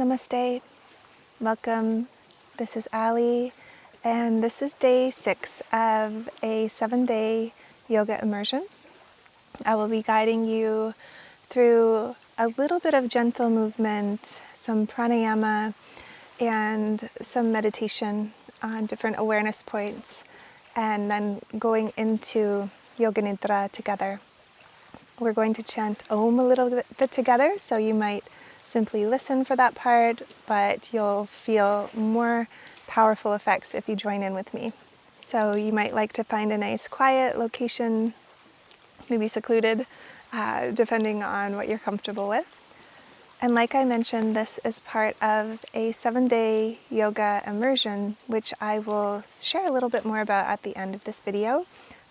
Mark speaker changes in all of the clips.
Speaker 1: Namaste. Welcome. This is Ally, and this is day 6 of a 7-day yoga immersion. I will be guiding you through a little bit of gentle movement, some pranayama, and some meditation on different awareness points, and then going into Yoga Nidra together. We're going to chant Om a little bit together, so you might simply listen for that part, but you'll feel more powerful effects if you join in with me. So you might like to find a nice quiet location, maybe secluded, depending on what you're comfortable with. And like I mentioned, this is part of a 7-day yoga immersion, which I will share a little bit more about at the end of this video.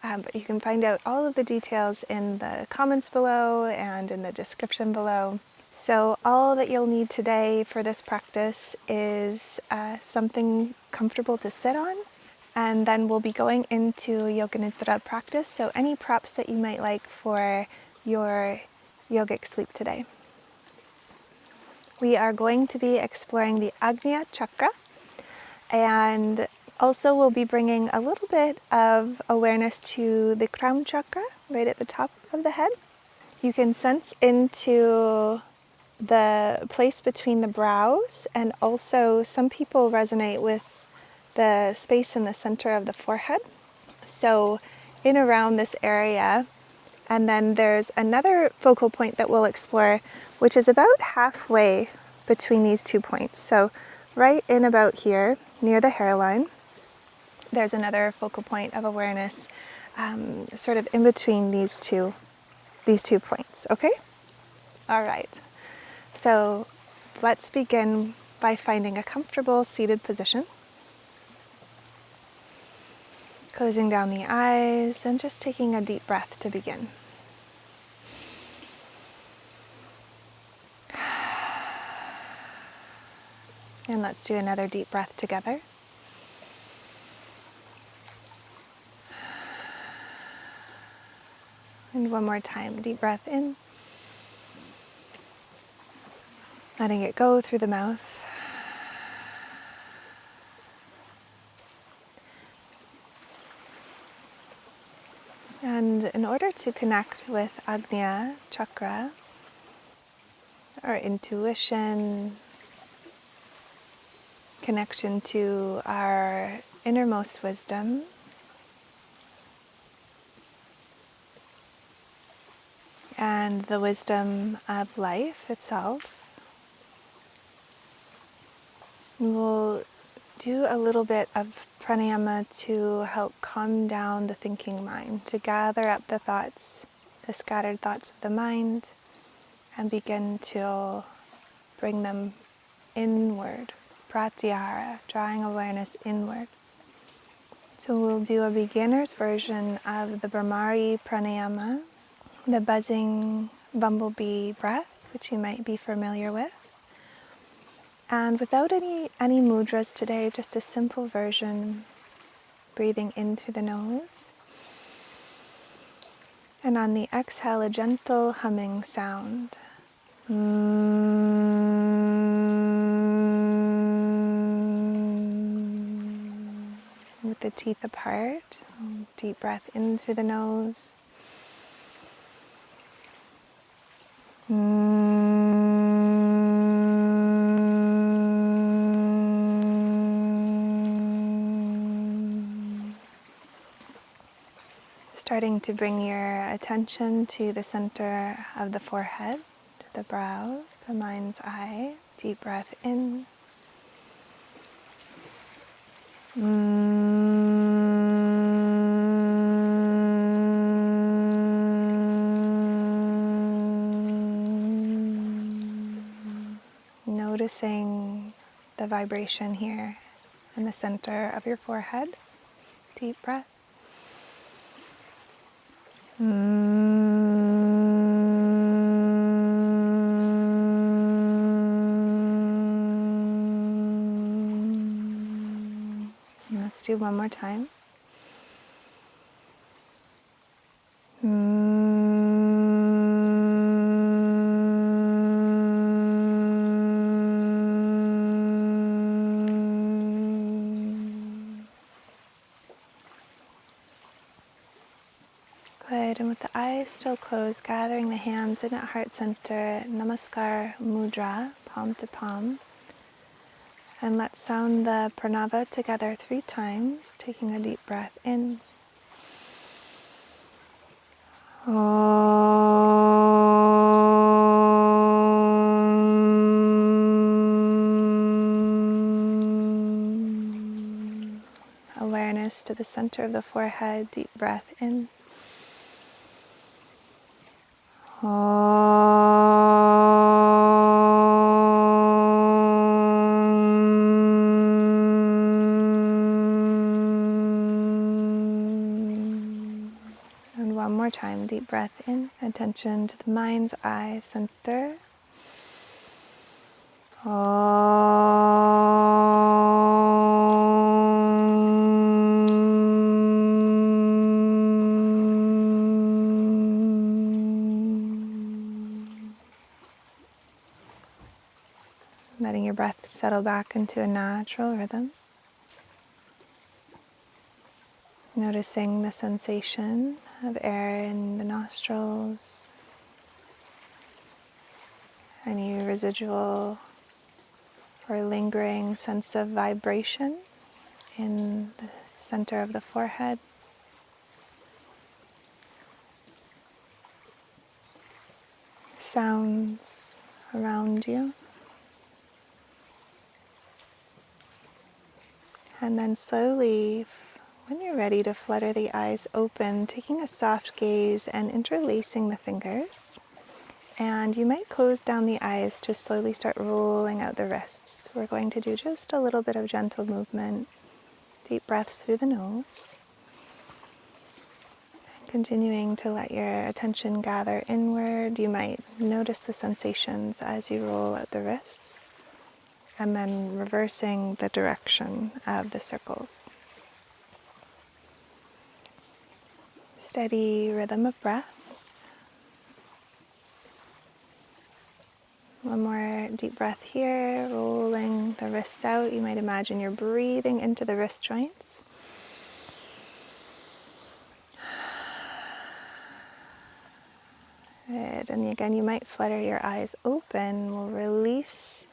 Speaker 1: But you can find out all of the details in the comments below and in the description below. So all that you'll need today for this practice is something comfortable to sit on, and then we'll be going into Yoga Nidra practice, so any props that you might like for your yogic sleep today. We are going to be exploring the ajna chakra, and also we'll be bringing a little bit of awareness to the crown chakra right at the top of the head. You can sense into the place between the brows, and also some people resonate with the space in the center of the forehead. So in around this area, and then there's another focal point that we'll explore, which is about halfway between these 2 points. So right in about here, near the hairline, there's another focal point of awareness, sort of in between these two points, okay? All right. So let's begin by finding a comfortable seated position. Closing down the eyes and just taking a deep breath to begin. And let's do another deep breath together. And one more time, deep breath in. Letting it go through the mouth. And in order to connect with ajna chakra, our intuition, connection to our innermost wisdom, and the wisdom of life itself, we'll do a little bit of pranayama to help calm down the thinking mind, to gather up the thoughts, the scattered thoughts of the mind, and begin to bring them inward. Pratyahara, drawing awareness inward. So we'll do a beginner's version of the Brahmari Pranayama, the buzzing bumblebee breath, which you might be familiar with. And without any mudras today, just a simple version, breathing in through the nose. And on the exhale, a gentle humming sound. With the teeth apart, deep breath in through the nose. Starting to bring your attention to the center of the forehead, to the brow, the mind's eye. Deep breath in. Noticing the vibration here in the center of your forehead. Deep breath. Let's do one more time. eyes still closed, gathering the hands in at heart center, Namaskar Mudra, palm to palm. And let's sound the pranava together 3 times, taking a deep breath in. Awareness to the center of the forehead, deep breath in. And one more time, deep breath in. Attention to the mind's eye center. Letting your breath settle back into a natural rhythm. Noticing the sensation of air in the nostrils, any residual or lingering sense of vibration in the center of the forehead. Sounds around you. And then slowly, when you're ready to flutter the eyes open, taking a soft gaze and interlacing the fingers. And you might close down the eyes to slowly start rolling out the wrists. We're going to do just a little bit of gentle movement, deep breaths through the nose. Continuing to let your attention gather inward. You might notice the sensations as you roll out the wrists. And then reversing the direction of the circles. Steady rhythm of breath. One more deep breath here, rolling the wrists out. You might imagine you're breathing into the wrist joints. Good. And again, you might flutter your eyes open. We'll release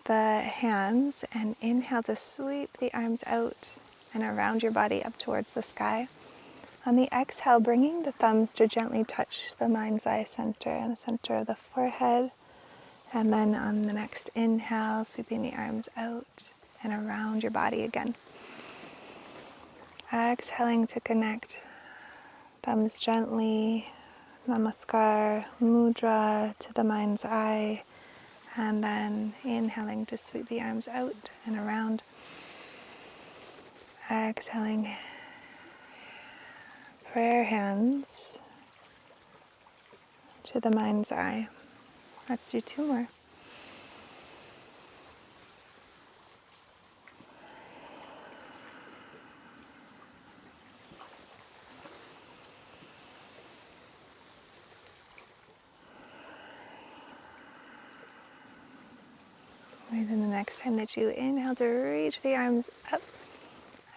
Speaker 1: the hands and inhale to sweep the arms out and around your body up towards the sky. On the exhale, bringing the thumbs to gently touch the mind's eye center and the center of the forehead. And then on the next inhale, sweeping the arms out and around your body again. Exhaling to connect, thumbs gently, Namaskar Mudra to the mind's eye. And then inhaling to sweep the arms out and around. Exhaling, prayer hands to the mind's eye. Let's do 2 more. And then the next time that you inhale to reach the arms up,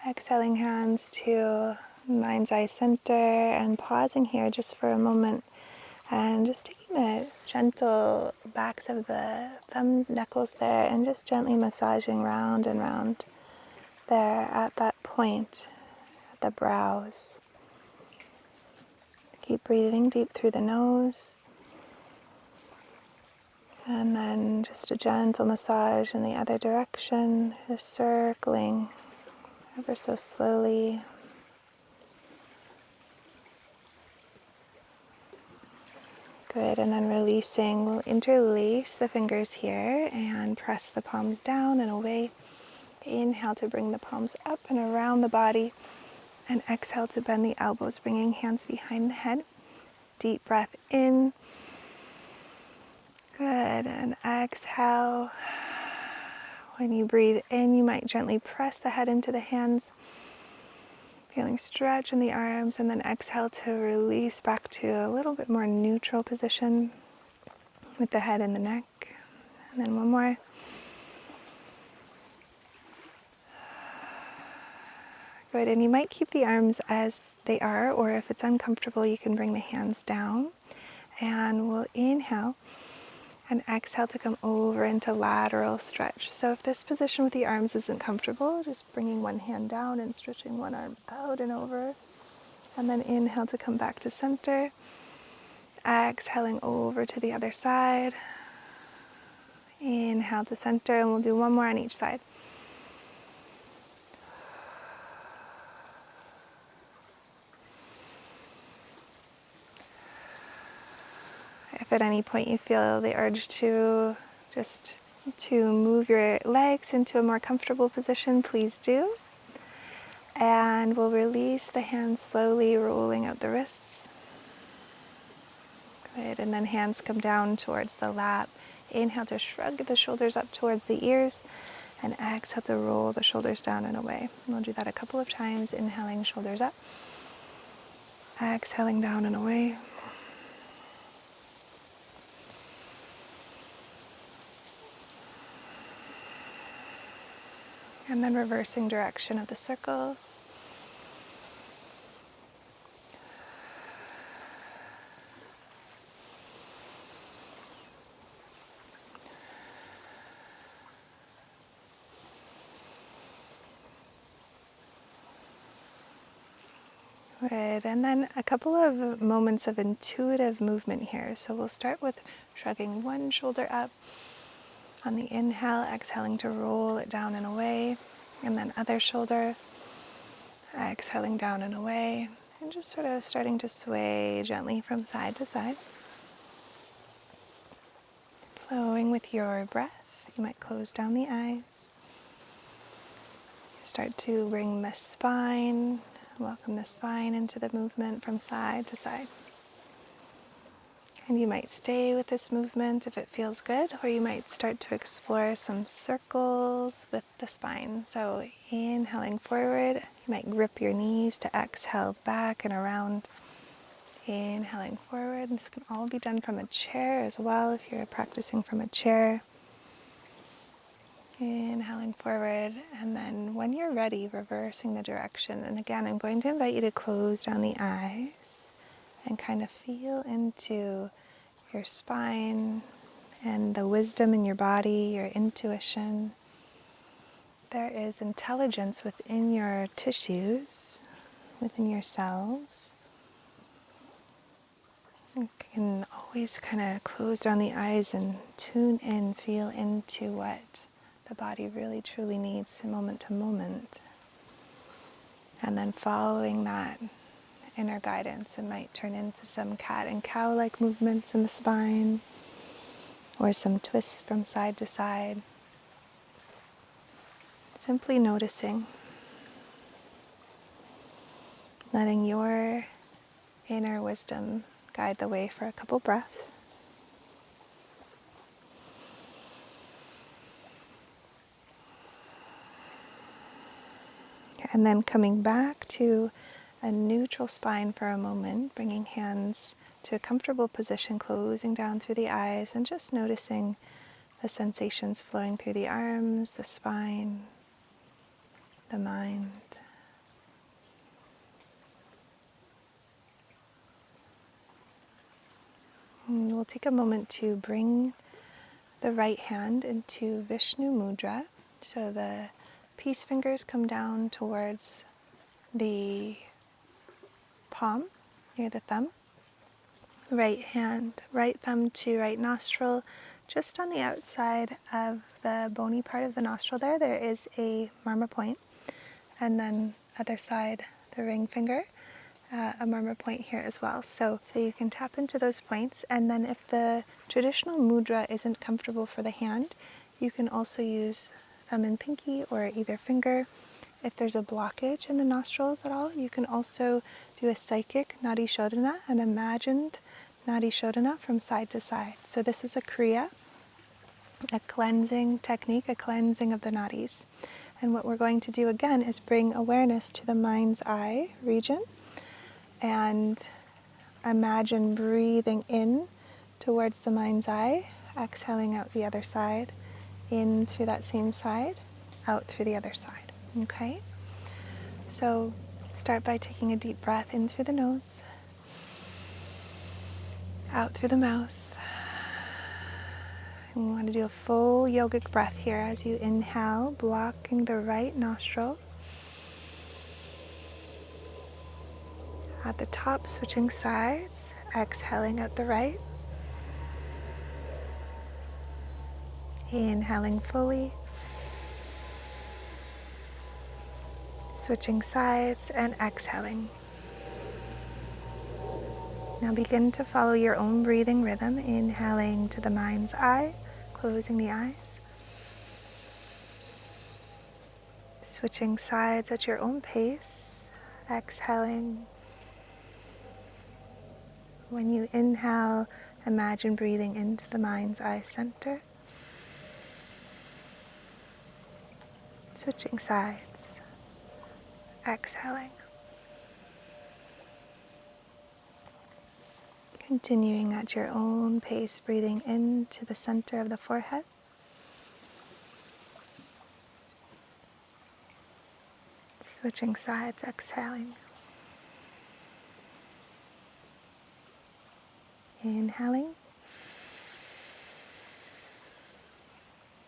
Speaker 1: exhaling hands to mind's eye center and pausing here just for a moment and just taking the gentle backs of the thumb knuckles there and just gently massaging round and round there at that point, at the brows. Keep breathing deep through the nose. And then just a gentle massage in the other direction, just circling ever so slowly. Good, and then releasing, we'll interlace the fingers here and press the palms down and away. Inhale to bring the palms up and around the body. And exhale to bend the elbows, bringing hands behind the head. Deep breath in. Good, and exhale. When you breathe in, you might gently press the head into the hands, feeling stretch in the arms, and then exhale to release back to a little bit more neutral position with the head and the neck. And then one more. Good, and you might keep the arms as they are, or if it's uncomfortable, you can bring the hands down. And we'll inhale and exhale to come over into lateral stretch. So if this position with the arms isn't comfortable, just bringing one hand down and stretching one arm out and over. And then inhale to come back to center. Exhaling over to the other side. Inhale to center, and we'll do one more on each side. If at any point you feel the urge to move your legs into a more comfortable position, please do. And we'll release the hands slowly, rolling out the wrists. Good, and then hands come down towards the lap. Inhale to shrug the shoulders up towards the ears, and exhale to roll the shoulders down and away. And we'll do that a couple of times, inhaling shoulders up, exhaling down and away. And then reversing direction of the circles. Good, and then a couple of moments of intuitive movement here. So we'll start with shrugging one shoulder up on the inhale, exhaling to roll it down and away, and then other shoulder, exhaling down and away, and just sort of starting to sway gently from side to side. Flowing with your breath, you might close down the eyes. Start to bring the spine, welcome the spine into the movement from side to side. And you might stay with this movement if it feels good, or you might start to explore some circles with the spine. So inhaling forward, you might grip your knees to exhale back and around. Inhaling forward, and this can all be done from a chair as well if you're practicing from a chair. Inhaling forward, and then when you're ready, reversing the direction. And again, I'm going to invite you to close down the eyes and kind of feel into your spine and the wisdom in your body, your intuition. There is intelligence within your tissues, within your cells. You can always kind of close down the eyes and tune in, feel into what the body really truly needs moment to moment. And then following that inner guidance, it might turn into some cat and cow-like movements in the spine, or some twists from side to side. Simply noticing, letting your inner wisdom guide the way for a couple breaths. And then coming back to a neutral spine for a moment, bringing hands to a comfortable position, closing down through the eyes, and just noticing the sensations flowing through the arms, the spine, the mind. And we'll take a moment to bring the right hand into Vishnu Mudra. So the peace fingers come down towards the palm, near the thumb. Right hand, right thumb to right nostril, just on the outside of the bony part of the nostril there is a murmur point. And then other side, the ring finger, a murmur point here as well. So you can tap into those points. And then if the traditional mudra isn't comfortable for the hand, you can also use thumb and pinky or either finger. If there's a blockage in the nostrils at all, you can also do a psychic Nadi Shodhana, an imagined Nadi Shodhana from side to side. So this is a kriya, a cleansing technique, a cleansing of the nadis. And what we're going to do again is bring awareness to the mind's eye region and imagine breathing in towards the mind's eye, exhaling out the other side, in through that same side, out through the other side. Okay? So Start by taking a deep breath in through the nose, out through the mouth. And you want to do a full yogic breath here as you inhale, blocking the right nostril. At the top, switching sides, exhaling at the right. Inhaling fully. Switching sides and exhaling. Now begin to follow your own breathing rhythm, inhaling to the mind's eye, closing the eyes. Switching sides at your own pace, exhaling. When you inhale, imagine breathing into the mind's eye center. Switching sides, exhaling. Continuing at your own pace, breathing into the center of the forehead. Switching sides, exhaling. Inhaling.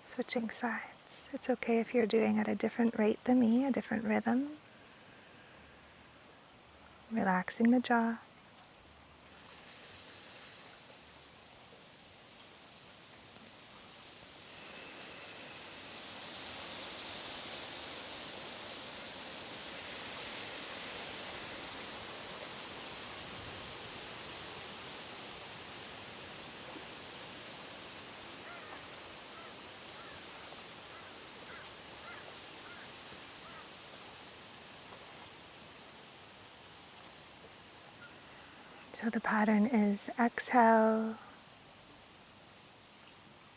Speaker 1: Switching sides. It's okay if you're doing at a different rate than me, a different rhythm. Relaxing the jaw. So the pattern is exhale,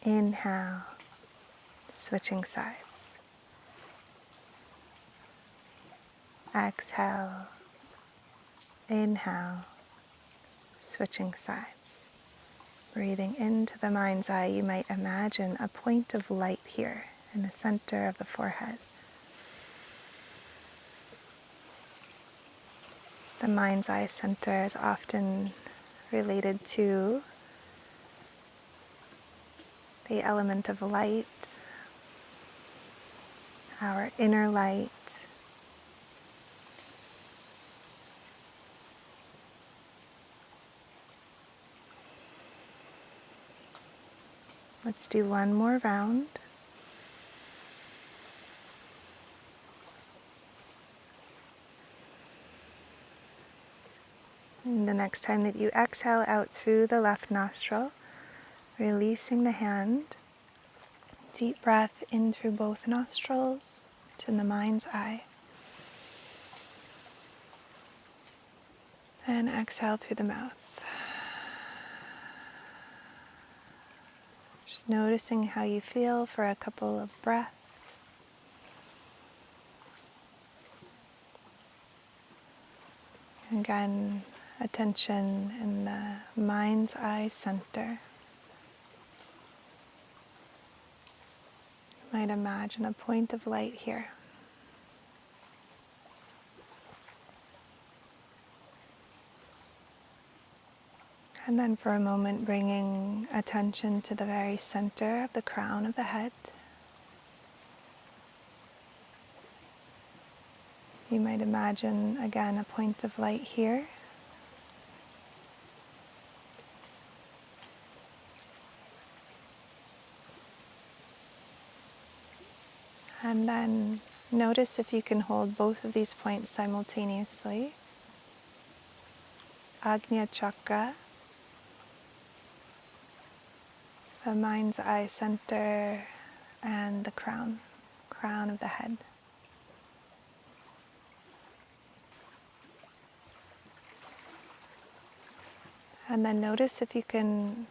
Speaker 1: inhale, switching sides. Exhale, inhale, switching sides. Breathing into the mind's eye, you might imagine a point of light here in the center of the forehead. The mind's eye center is often related to the element of light, our inner light. Let's do one more round. And the next time that you exhale out through the left nostril, releasing the hand, deep breath in through both nostrils to the mind's eye. And exhale through the mouth. Just noticing how you feel for a couple of breaths. Again, attention in the mind's eye center. You might imagine a point of light here. And then for a moment, bringing attention to the very center of the crown of the head. You might imagine, again, a point of light here. And then notice if you can hold both of these points simultaneously. Ajna Chakra, the mind's eye center, and the crown of the head. And then notice if you can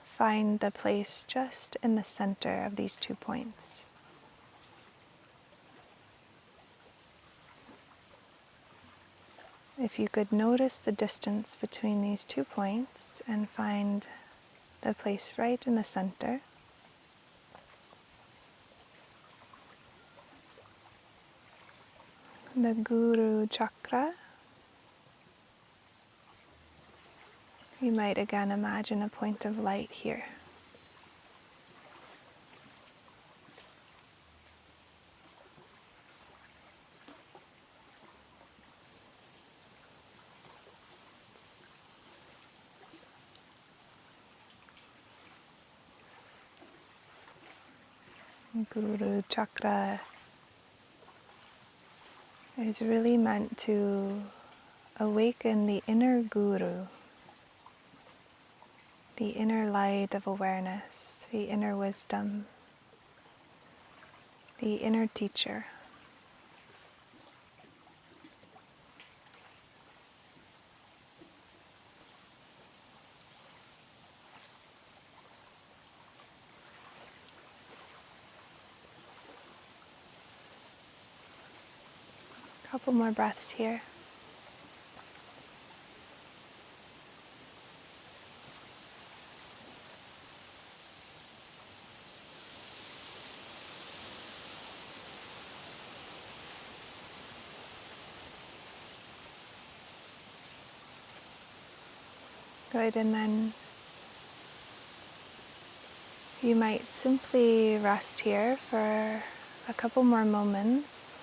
Speaker 1: find the place just in the center of these 2 points. If you could notice the distance between these 2 points and find the place right in the center, the Guru Chakra. You might again imagine a point of light here. Guru Chakra is really meant to awaken the inner guru, the inner light of awareness, the inner wisdom, the inner teacher. Couple more breaths here. Good, and then you might simply rest here for a couple more moments.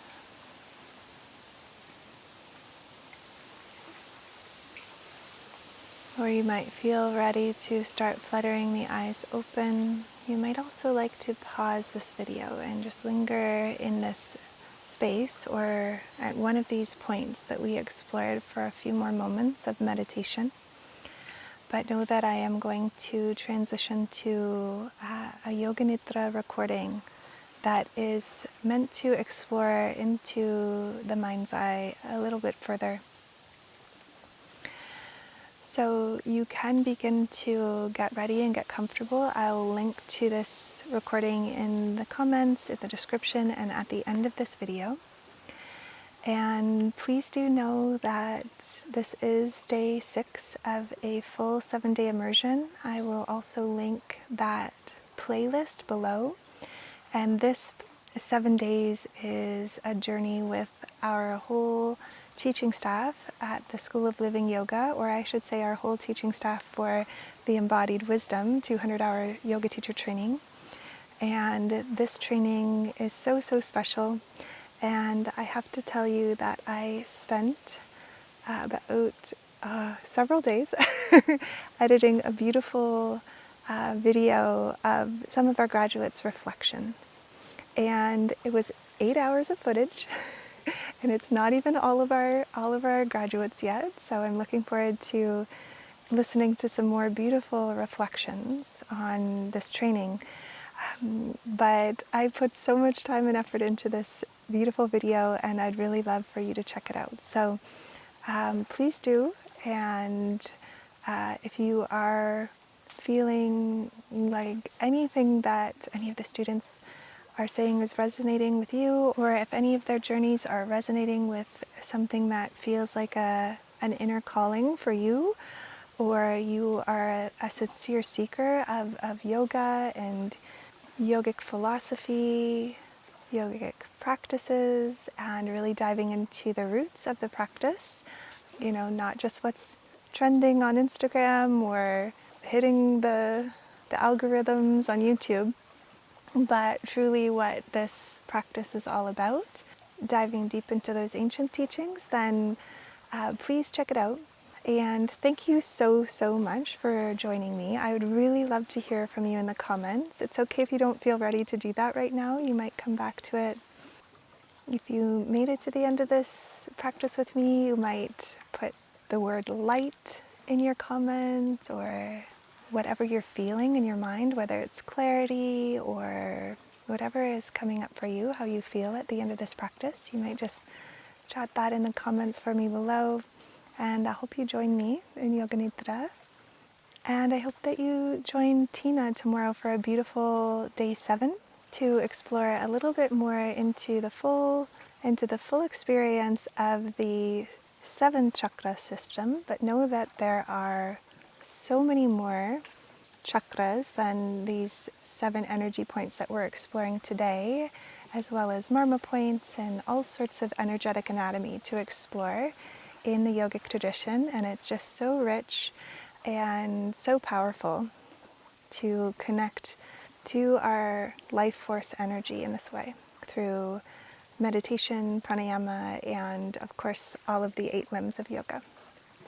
Speaker 1: Or you might feel ready to start fluttering the eyes open. You might also like to pause this video and just linger in this space or at one of these points that we explored for a few more moments of meditation. But know that I am going to transition to a Yoga Nidra recording that is meant to explore into the mind's eye a little bit further. So you can begin to get ready and get comfortable. I'll link to this recording in the comments, in the description, and at the end of this video. And please do know that this is day 6 of a full 7-day immersion. I will also link that playlist below. And this 7 days is a journey with our whole teaching staff at the School of Living Yoga, or I should say our whole teaching staff for the Embodied Wisdom 200-hour yoga teacher training. And this training is so special. And I have to tell you that I spent about several days editing a beautiful video of some of our graduates' reflections. And it was 8 hours of footage, and it's not even all of our graduates yet. So I'm looking forward to listening to some more beautiful reflections on this training. But I put so much time and effort into this beautiful video, and I'd really love for you to check it out. So please do. And if you are feeling like anything that any of the students are saying is resonating with you, or if any of their journeys are resonating with something that feels like an inner calling for you, or you are a sincere seeker of yoga and yogic philosophy, yogic practices, and really diving into the roots of the practice, not just what's trending on Instagram or hitting the algorithms on YouTube, but truly what this practice is all about, diving deep into those ancient teachings, then please check it out. And thank you so much for joining me. I would really love to hear from you in the comments. It's okay if you don't feel ready to do that right now. You might come back to it. If you made it to the end of this practice with me, you might put the word light in your comments, or whatever you're feeling in your mind, whether it's clarity or whatever is coming up for you, how you feel at the end of this practice. You might just jot that in the comments for me below. And I hope you join me in Yoga Nidra. And I hope that you join Tina tomorrow for a beautiful day 7 to explore a little bit more into the full experience of the 7 chakra system. But know that there are so many more chakras, then these 7 energy points that we're exploring today, as well as marma points and all sorts of energetic anatomy to explore in the yogic tradition. And it's just so rich and so powerful to connect to our life force energy in this way through meditation, pranayama, and of course all of the 8 limbs of yoga.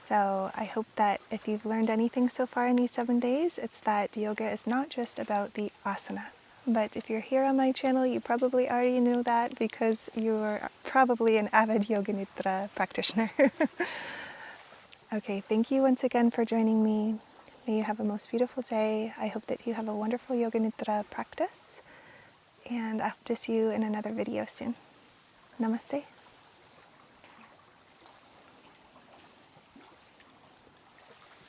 Speaker 1: So I hope that if you've learned anything so far in these 7 days, it's that yoga is not just about the asana. But if you're here on my channel, you probably already know that because you're probably an avid Yoga Nidra practitioner. Okay, thank you once again for joining me. May you have a most beautiful day. I hope that you have a wonderful Yoga Nidra practice. And I'll hope to see you in another video soon. Namaste.